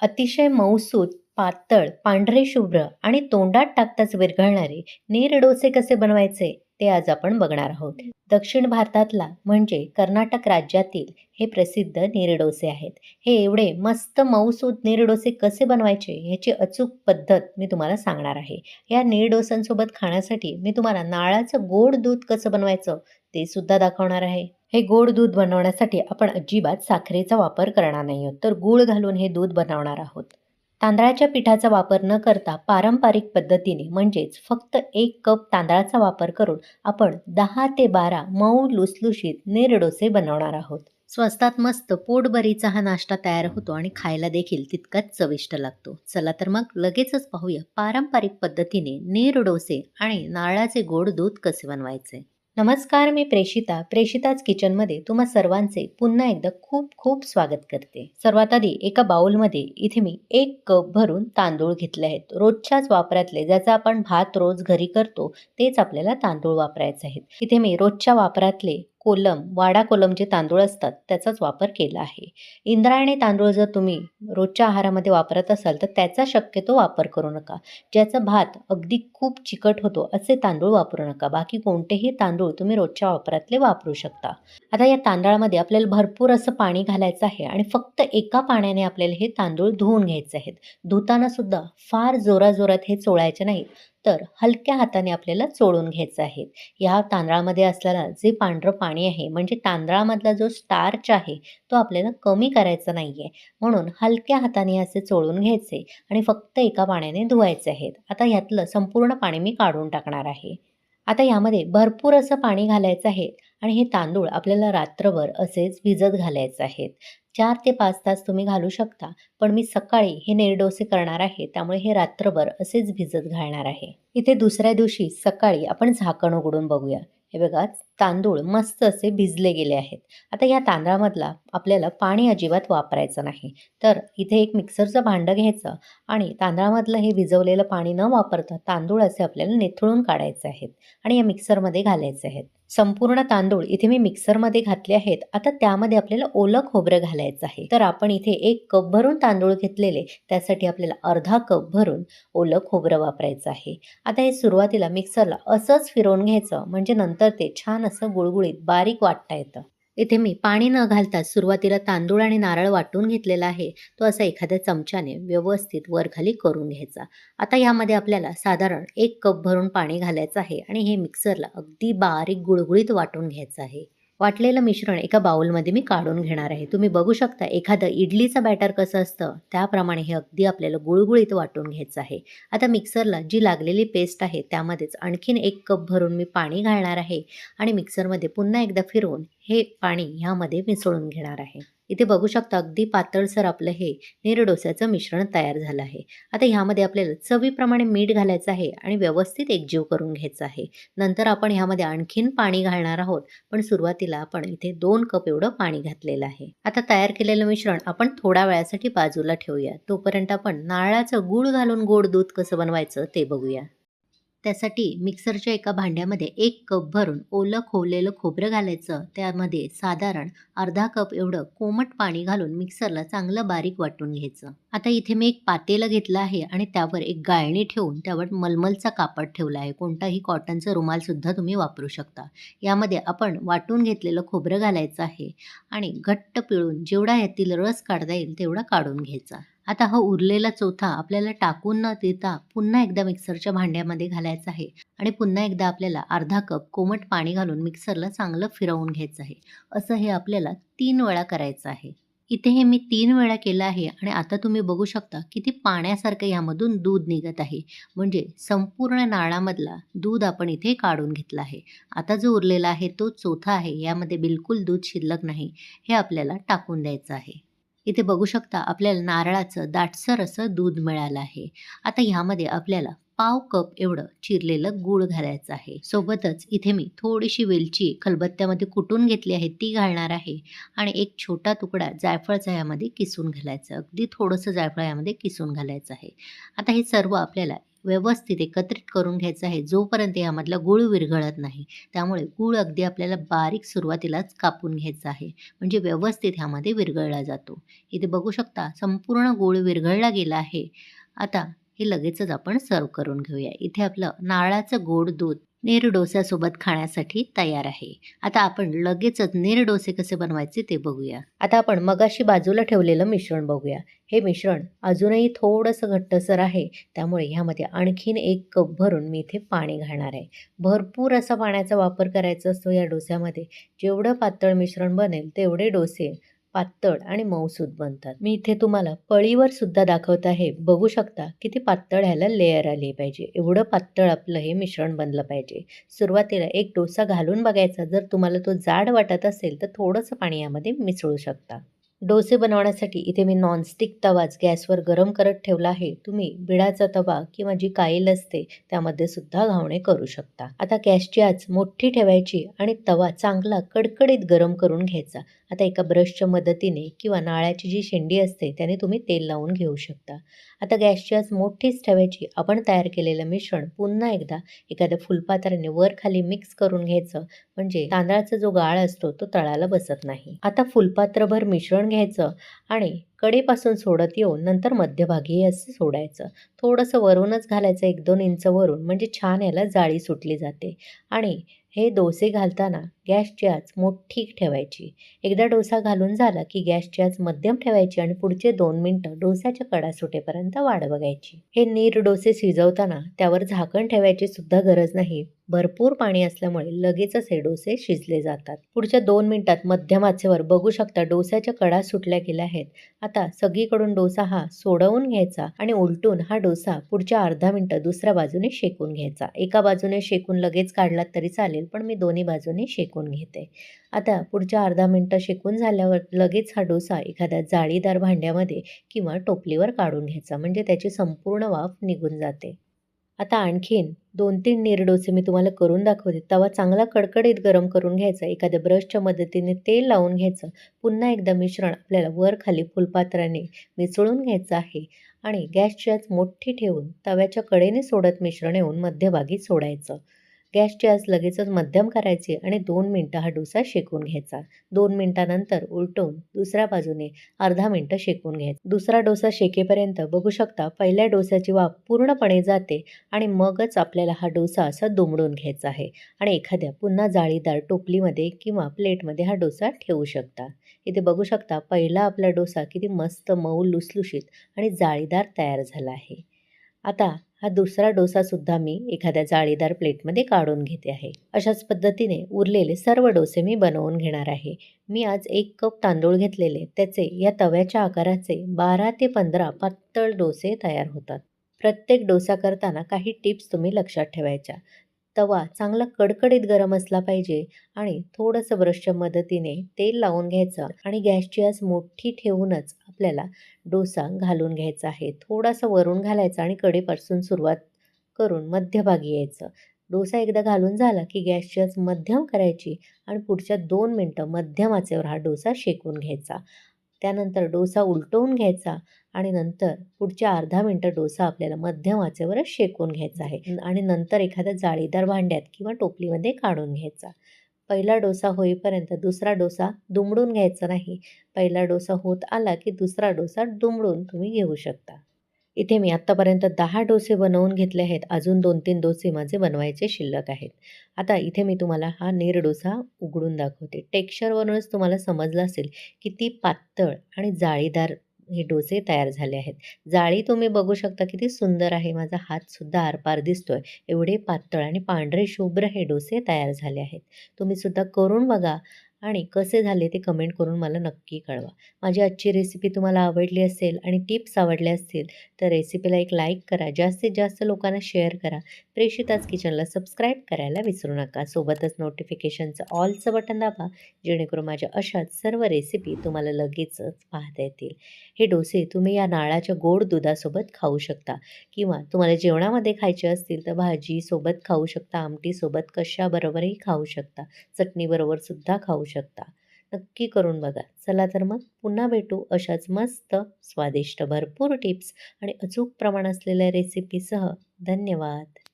अतिशय मऊसूत, पातळ, पांढरे शुभ्र आणि तोंडात टाकताच विरघळणारे नीर डोसे कसे बनवायचे ते आज आपण बघणार आहोत. दक्षिण भारतातला म्हणजे कर्नाटक राज्यातील हे प्रसिद्ध नीर डोसे आहेत. हे एवढे मस्त मऊसूत नीर डोसे कसे बनवायचे ह्याची अचूक पद्धत मी तुम्हाला सांगणार आहे. या नीर डोसांसोबत खाण्यासाठी मी तुम्हाला नारळाचं गोड दूध कसं बनवायचं ते सुद्धा दाखवणार आहे. हे गोड दूध बनवण्यासाठी आपण अजिबात साखरेचा वापर करणार नाही आहोत, तर गूळ घालून हे दूध बनवणार आहोत. तांदळाच्या पिठाचा वापर न करता पारंपरिक पद्धतीने म्हणजेच फक्त 1 कप तांदळाचा वापर करून आपण 10 ते 12 मऊ लुसलुशीत नीर डोसे बनवणार आहोत. स्वस्तात मस्त पोटभरीचा हा नाश्ता तयार होतो आणि खायला देखील तितकाच चविष्ट लागतो. चला तर मग लगेचच पाहूया पारंपरिक पद्धतीने नीर डोसे आणि नारळाचे गोड दूध कसे बनवायचे. नमस्कार, मी प्रेषिताच किचनमध्ये तुम्हा सर्वांचे पुन्हा एकदा खूप खूप स्वागत करते. सर्वात आधी एका बाउलमध्ये इथे मी 1 कप भरून तांदूळ घेतले आहेत. रोजच्याच वापरातले, ज्याचा आपण भात रोज घरी करतो तेच आपल्याला तांदूळ वापरायचे आहेत. इथे मी रोजच्या वापरातले वाडा कोलम जे तांदूळ असतात त्याचाच वापर केला आहे. इंद्रायणी तांदूळ जर तुम्ही रोजच्या आहारामध्ये वापरत असाल तर त्याचा शक्यतो वापर करू नका. ज्याचा भात अगदी खूप चिकट होतो असे तांदूळ वापरू नका. बाकी कोणतेही तांदूळ तुम्ही रोजच्या वापरातले वापरू शकता. आता या तांदळामध्ये आपल्याला भरपूर असं पाणी घालायचं आहे आणि फक्त एका पाण्याने आपल्याला हे तांदूळ धुवून घ्यायचे आहेत. धुताना सुद्धा फार जोराजोरात हे चोळायचे नाहीत, तर हलक्या हाताने आपल्याला चोळून घ्यायचं आहे. या तांदळामध्ये असलेला जे पांढरं पाणी आहे म्हणजे तांदळामधला जो स्टार्च आहे तो आपल्याला कमी करायचा नाहीये. म्हणून हलक्या हाताने असे चोळून घ्यायचे आणि फक्त एका पाण्याने धुवायचे आहेत. आता यातलं संपूर्ण पाणी मी काढून टाकणार आहे. आता यामध्ये भरपूर असं पाणी घालायचं आहे आणि हे तांदूळ आपल्याला रात्रभर असेच भिजत घालायचे आहेत. 4 ते 5 तास तुम्ही घालू शकता, पण मी सकाळी हे नीरडोसे करणार आहे त्यामुळे हे रात्रभर असेच भिजत घालणार आहे. इथे दुसऱ्या दिवशी सकाळी आपण झाकण उघडून बघूया. हे बघा, तांदूळ मस्त असे भिजले गेले आहेत. आता या तांदळामधला आपल्याला पाणी अजिबात वापरायचं नाही, तर इथे एक मिक्सरचं भांडं घ्यायचं आणि तांदळामधलं हे भिजवलेलं पाणी न वापरता तांदूळ असे आपल्याला निथळून काढायचे आहेत आणि या मिक्सरमध्ये घालायचे आहेत. संपूर्ण तांदूळ इथे मी मिक्सरमध्ये घातले आहेत. आता त्यामध्ये आपल्याला ओलं खोबरं घालायचं आहे. तर आपण इथे 1 कप भरून तांदूळ घेतलेले, त्यासाठी आपल्याला अर्धा कप भरून ओलं खोबरं वापरायचं आहे. आता हे सुरुवातीला मिक्सरला असंच फिरवून घ्यायचं, म्हणजे नंतर ते छान असं गुळगुळीत बारीक वाटता येतं. इथे मी पाणी न घालता सुरुवातीला तांदूळ आणि नारळ वाटून घेतलेला आहे. तो असा एखाद्या चमच्याने व्यवस्थित वरखाली करून घ्यायचा. आता यामध्ये आपल्याला साधारण 1 कप भरून पाणी घालायचं आहे आणि हे मिक्सरला अगदी बारीक गुळगुळीत वाटून घ्यायचं आहे. वाटलेलं मिश्रण एका बाउलमध्ये मी काढून घेणार आहे. तुम्ही बघू शकता एखादं इडलीचं बॅटर कसं असतं त्याप्रमाणे हे अगदी आपल्याला गुळगुळीत वाटून घ्यायचं आहे. आता मिक्सरला जी लागलेली पेस्ट आहे त्यामध्येच आणखीन 1 कप भरून मी पाणी घालणार आहे आणि मिक्सरमध्ये पुन्हा एकदा फिरवून हे पाणी ह्यामध्ये मिसळून घेणार आहे. इथे बघू शकता अगदी पातळसर आपलं हे नीरडोस्याचं मिश्रण तयार झालं आहे. आता ह्यामध्ये आपल्याला चवीप्रमाणे मीठ घालायचं आहे आणि व्यवस्थित एकजीव करून घ्यायचं आहे. नंतर आपण ह्यामध्ये आणखीन पाणी घालणार आहोत, पण सुरुवातीला आपण इथे 2 कप एवढं पाणी घातलेलं आहे. आता तयार केलेलं मिश्रण आपण थोड्या वेळासाठी बाजूला ठेवूया. तोपर्यंत आपण नारळाचं गूळ घालून गोड दूध कसं बनवायचं ते बघूया. त्यासाठी मिक्सरच्या एका भांड्यामध्ये 1 कप भरून ओलं खोवलेलं खोबरं घालायचं. त्यामध्ये साधारण अर्धा कप एवढं कोमट पाणी घालून मिक्सरला चांगलं बारीक वाटून घ्यायचं. आता इथे मी एक पातेलं घेतलं आहे आणि त्यावर एक गाळणी ठेवून त्यावर मलमलचा कापड ठेवला आहे. कोणताही कॉटनचा रुमाल सुद्धा तुम्ही वापरू शकता. यामध्ये आपण वाटून घेतलेलं खोबरं घालायचं आहे आणि घट्ट पिळून जेवढा यातील रस काढता येईल तेवढा काढून घ्यायचा. आता हा उरलेला चोथा आपल्याला टाकून न देता पुन्हा एकदा मिक्सरच्या भांड्यामध्ये घालायचा आहे आणि पुन्हा एकदा आपल्याला अर्धा कप कोमट पाणी घालून मिक्सरला चांगलं फिरवून घ्यायचं आहे. असं हे आपल्याला 3 वेळा करायचं आहे. इथे हे मी 3 वेळा केलं आहे आणि आता तुम्ही बघू शकता किती पाण्यासारखं यामधून दूध निघत आहे. म्हणजे संपूर्ण नारळामधला दूध आपण इथे काढून घेतला आहे. आता जो उरलेला आहे तो चोथा आहे, यामध्ये बिलकुल दूध शिल्लक नाही. हे आपल्याला टाकून द्यायचं आहे. इथे बघू शकता आपल्याला नारळाचं दाटसर असं दूध मिळालं आहे. आता ह्यामध्ये आपल्याला पाव कप एवढं चिरलेलं गूळ घालायचं आहे. सोबतच इथे मी थोडीशी वेलची खलबत्त्यामध्ये कुटून घेतली आहे ती घालणार आहे आणि एक छोटा तुकडा जायफळचा यामध्ये किसून घालायचा. अगदी थोडंसं जायफळ यामध्ये किसून घालायचं आहे. आता हे सर्व आपल्याला व्यवस्थित एकत्रित करून घ्यायचं आहे जोपर्यंत यामधला गूळ विरघळत नाही. त्यामुळे गूळ अगदी आपल्याला बारीक सुरुवातीलाच कापून घ्यायचा आहे, म्हणजे व्यवस्थित ह्यामध्ये विरघळला जातो. इथे बघू शकता संपूर्ण गूळ विरघळला गेला आहे. आता हे लगेचच आपण सर्व्ह करून घेऊया. इथे आपलं नारळाचं गोड दूध नीर डोस्यासोबत खाण्यासाठी तयार आहे. आता आपण लगेचच नीर डोसे कसे बनवायचे ते बघूया. आता आपण मगाशी बाजूला ठेवलेलं मिश्रण बघूया. हे मिश्रण अजूनही थोडंसं घट्टसर आहे, त्यामुळे ह्यामध्ये आणखीन 1 कप भरून मी इथे पाणी घालणार आहे. भरपूर असा पाण्याचा वापर करायचा असतो या डोस्यामध्ये. जेवढं पातळ मिश्रण बनेल तेवढे डोसे पातळ आणि मऊसूत बनतात. मी इथे तुम्हाला पळीवर सुद्धा दाखवत आहे. बघू शकता किती पातळ ह्याला लेयर आली पाहिजे. एवढं पातळ आपलं हे मिश्रण बनलं पाहिजे. सुरुवातीला एक डोसा घालून बघायचा. जर तुम्हाला तो जाड वाटत असेल तर थोडंसं पाणी यामध्ये मिसळू शकता. डोसे बनवण्यासाठी इथे मी नॉनस्टिक तवाच गॅसवर गरम करत ठेवला आहे. तुम्ही बिडाचा तवा किंवा जी काईल असते त्यामध्ये सुद्धा घावणे करू शकता. आता गॅसची आच मोठी ठेवायची आणि तवा चांगला कडकडीत गरम करून घ्यायचा. आता एका ब्रशच्या मदतीने किंवा नाळ्याची जी शेंडी असते त्याने तुम्ही तेल लावून घेऊ शकता. आता गॅसची आच मोठीच ठेवायची. आपण तयार केलेलं मिश्रण पुन्हा एकदा एखाद्या फुलपात्राने वर खाली मिक्स करून घ्यायचं, म्हणजे तांदळाचा जो गाळ असतो तो तळाला बसत नाही. आता फुलपात्रभर मिश्रण घ्यायचं आणि कडेपासून सोडत येऊन नंतर मध्यभागी असं सोडायचं. थोडंसं वरूनच घालायचं 1-2 इंच वरून, म्हणजे छान याला जाळी सुटली जाते. आणि हे डोसे घालताना गॅसची आच मोठी ठेवायची. एकदा डोसा घालून झाला की गॅसची आच मध्यम ठेवायची आणि पुढचे 2 मिनिटं डोस्याच्या कडा सुटेपर्यंत वाट बघायची. हे नीर डोसे शिजवताना त्यावर झाकण ठेवायची सुद्धा गरज नाही. भरपूर पाणी असल्यामुळे लगेचच हे डोसे शिजले जातात. पुढच्या 2 मिनिटात मध्यम आचेवर बघू शकता डोस्याच्या कडा सुटल्या गेल्या आहेत. आता सगळीकडून डोसा हा सोडवून घ्यायचा आणि उलटून हा डोसा पुढच्या अर्धा मिनिटं दुसऱ्या बाजूने शेकून घ्यायचा. एका बाजूने शेकून लगेच काढलात तरी चालेल, पण मी दोन्ही बाजूने शेकून घेते. आता पुढच्या अर्धा मिनिटं शेकून झाल्यावर लगेच हा डोसा एखाद्या जाळीदार भांड्यामध्ये किंवा टोपलीवर काढून घ्यायचा, म्हणजे त्याची संपूर्ण वाफ निघून जाते. आता आणखीन 2-3 नीर डोसे मी तुम्हाला करून दाखवते. तवा चांगला कडकडीत गरम करून घ्यायचा. एखाद्या ब्रशच्या मदतीने तेल लावून घ्यायचं. पुन्हा एकदा मिश्रण आपल्याला वर खाली फुलपात्राने मिसळून घ्यायचं आहे आणि गॅसची आच मोठी ठेवून तव्याच्या कडेने सोडत मिश्रण येऊन मध्यभागी सोडायचं. गॅसची आच लगेचच मध्यम करायची आणि 2 मिनिटं हा डोसा शेकून घ्यायचा. 2 मिनिटानंतर उलटवून दुसऱ्या बाजूने अर्धा मिनिटं शेकून घ्यायचं. दुसरा डोसा शेकेपर्यंत बघू शकता पहिल्या डोस्याची वाफ पूर्णपणे जाते आणि मगच आपल्याला हा डोसा असा दुमडून घ्यायचा आहे आणि एखाद्या पुन्हा जाळीदार टोपलीमध्ये किंवा प्लेटमध्ये हा डोसा ठेवू शकता. इथे बघू शकता पहिला आपला डोसा किती मस्त मऊ लुसलुशीत आणि जाळीदार तयार झाला आहे. आता हा दुसरा डोसासुद्धा मी एखाद्या जाळीदार प्लेटमध्ये काढून घेते आहे. अशाच पद्धतीने उरलेले सर्व डोसे मी बनवून घेणार आहे. मी आज 1 कप तांदूळ घेतलेले, त्याचे या तव्याच्या आकाराचे 12 ते 15 पातळ डोसे तयार होतात. प्रत्येक डोसा करताना काही टिप्स तुम्ही लक्षात ठेवायच्या. तवा चांगला कडकडीत गरम असला पाहिजे आणि थोडंसं ब्रशच्या मदतीने तेल लावून घ्यायचं आणि गॅसची आच मोठी ठेवूनच आपल्याला डोसा घालून घ्यायचा आहे. थोडासा वरून घालायचा आणि कडेपासून सुरुवात करून मध्यभागी यायचं. डोसा एकदा घालून झाला की गॅसची आच मध्यम करायची आणि पुढच्या 2 मिनिटं मध्यम आचेवर हा डोसा शेकून घ्यायचा. त्यानंतर डोसा उलटवून घ्यायचा आणि नंतर पुढच्या अर्धा मिनिटं डोसा आपल्याला मध्यम आचेवरच शेकून घ्यायचा आहे आणि नंतर एखाद्या जाळीदार भांड्यात किंवा टोपलीमध्ये काढून घ्यायचा. पहिला डोसा होईपर्यंत दुसरा डोसा दुमडून घ्यायचा नाही. पहिला डोसा होत आला की दुसरा डोसा दुमडून तुम्ही घेऊ शकता. इथे मी आत्तापर्यंत 10 डोसे बनवून घेतले आहेत. अजून 2-3 डोसे माझे बनवायचे शिल्लक आहेत. आता इथे मी तुम्हाला हा नीर डोसा उघडून दाखवते. टेक्स्चरवरूनच तुम्हाला समजलं असेल किती पातळ आणि जाळीदार हे डोसे तयार झाले आहेत. जाळी तुम्ही बघू शकता किती सुंदर आहे. माझा हातसुद्धा आरपार दिसतोय. एवढे पातळ आणि पांढरे शुभ्र हे डोसे तयार झाले आहेत. तुम्ही सुद्धा करून बघा आणि कसे झाले ते कमेंट करून मला नक्की कळवा. माझी आजची रेसिपी तुम्हाला आवडली असेल आणि टिप्स आवडल्या असतील तर रेसिपीला एक लाईक करा. जास्तीत जास्त लोकांना शेअर करा. प्रेषिताच किचनला सबस्क्राईब करायला विसरू नका. सोबतच नोटिफिकेशनचं ऑलचं बटन दाबा, जेणेकरून माझ्या अशाच सर्व रेसिपी तुम्हाला लगेचच पाहता येतील. हे डोसे तुम्ही या नारळाच्या गोड दुधासोबत खाऊ शकता किंवा तुम्हाला जेवणामध्ये खायचे असतील तर भाजीसोबत खाऊ शकता, आमटीसोबत कशाबरोबरही खाऊ शकता, चटणीबरोबर सुद्धा खाऊ शकता. नक्की करून बघा. चला तर मग पुन्हा भेटू अशाच मस्त, स्वादिष्ट, भरपूर टिप्स आणि अचूक प्रमाण असलेल्या रेसिपीसह. धन्यवाद.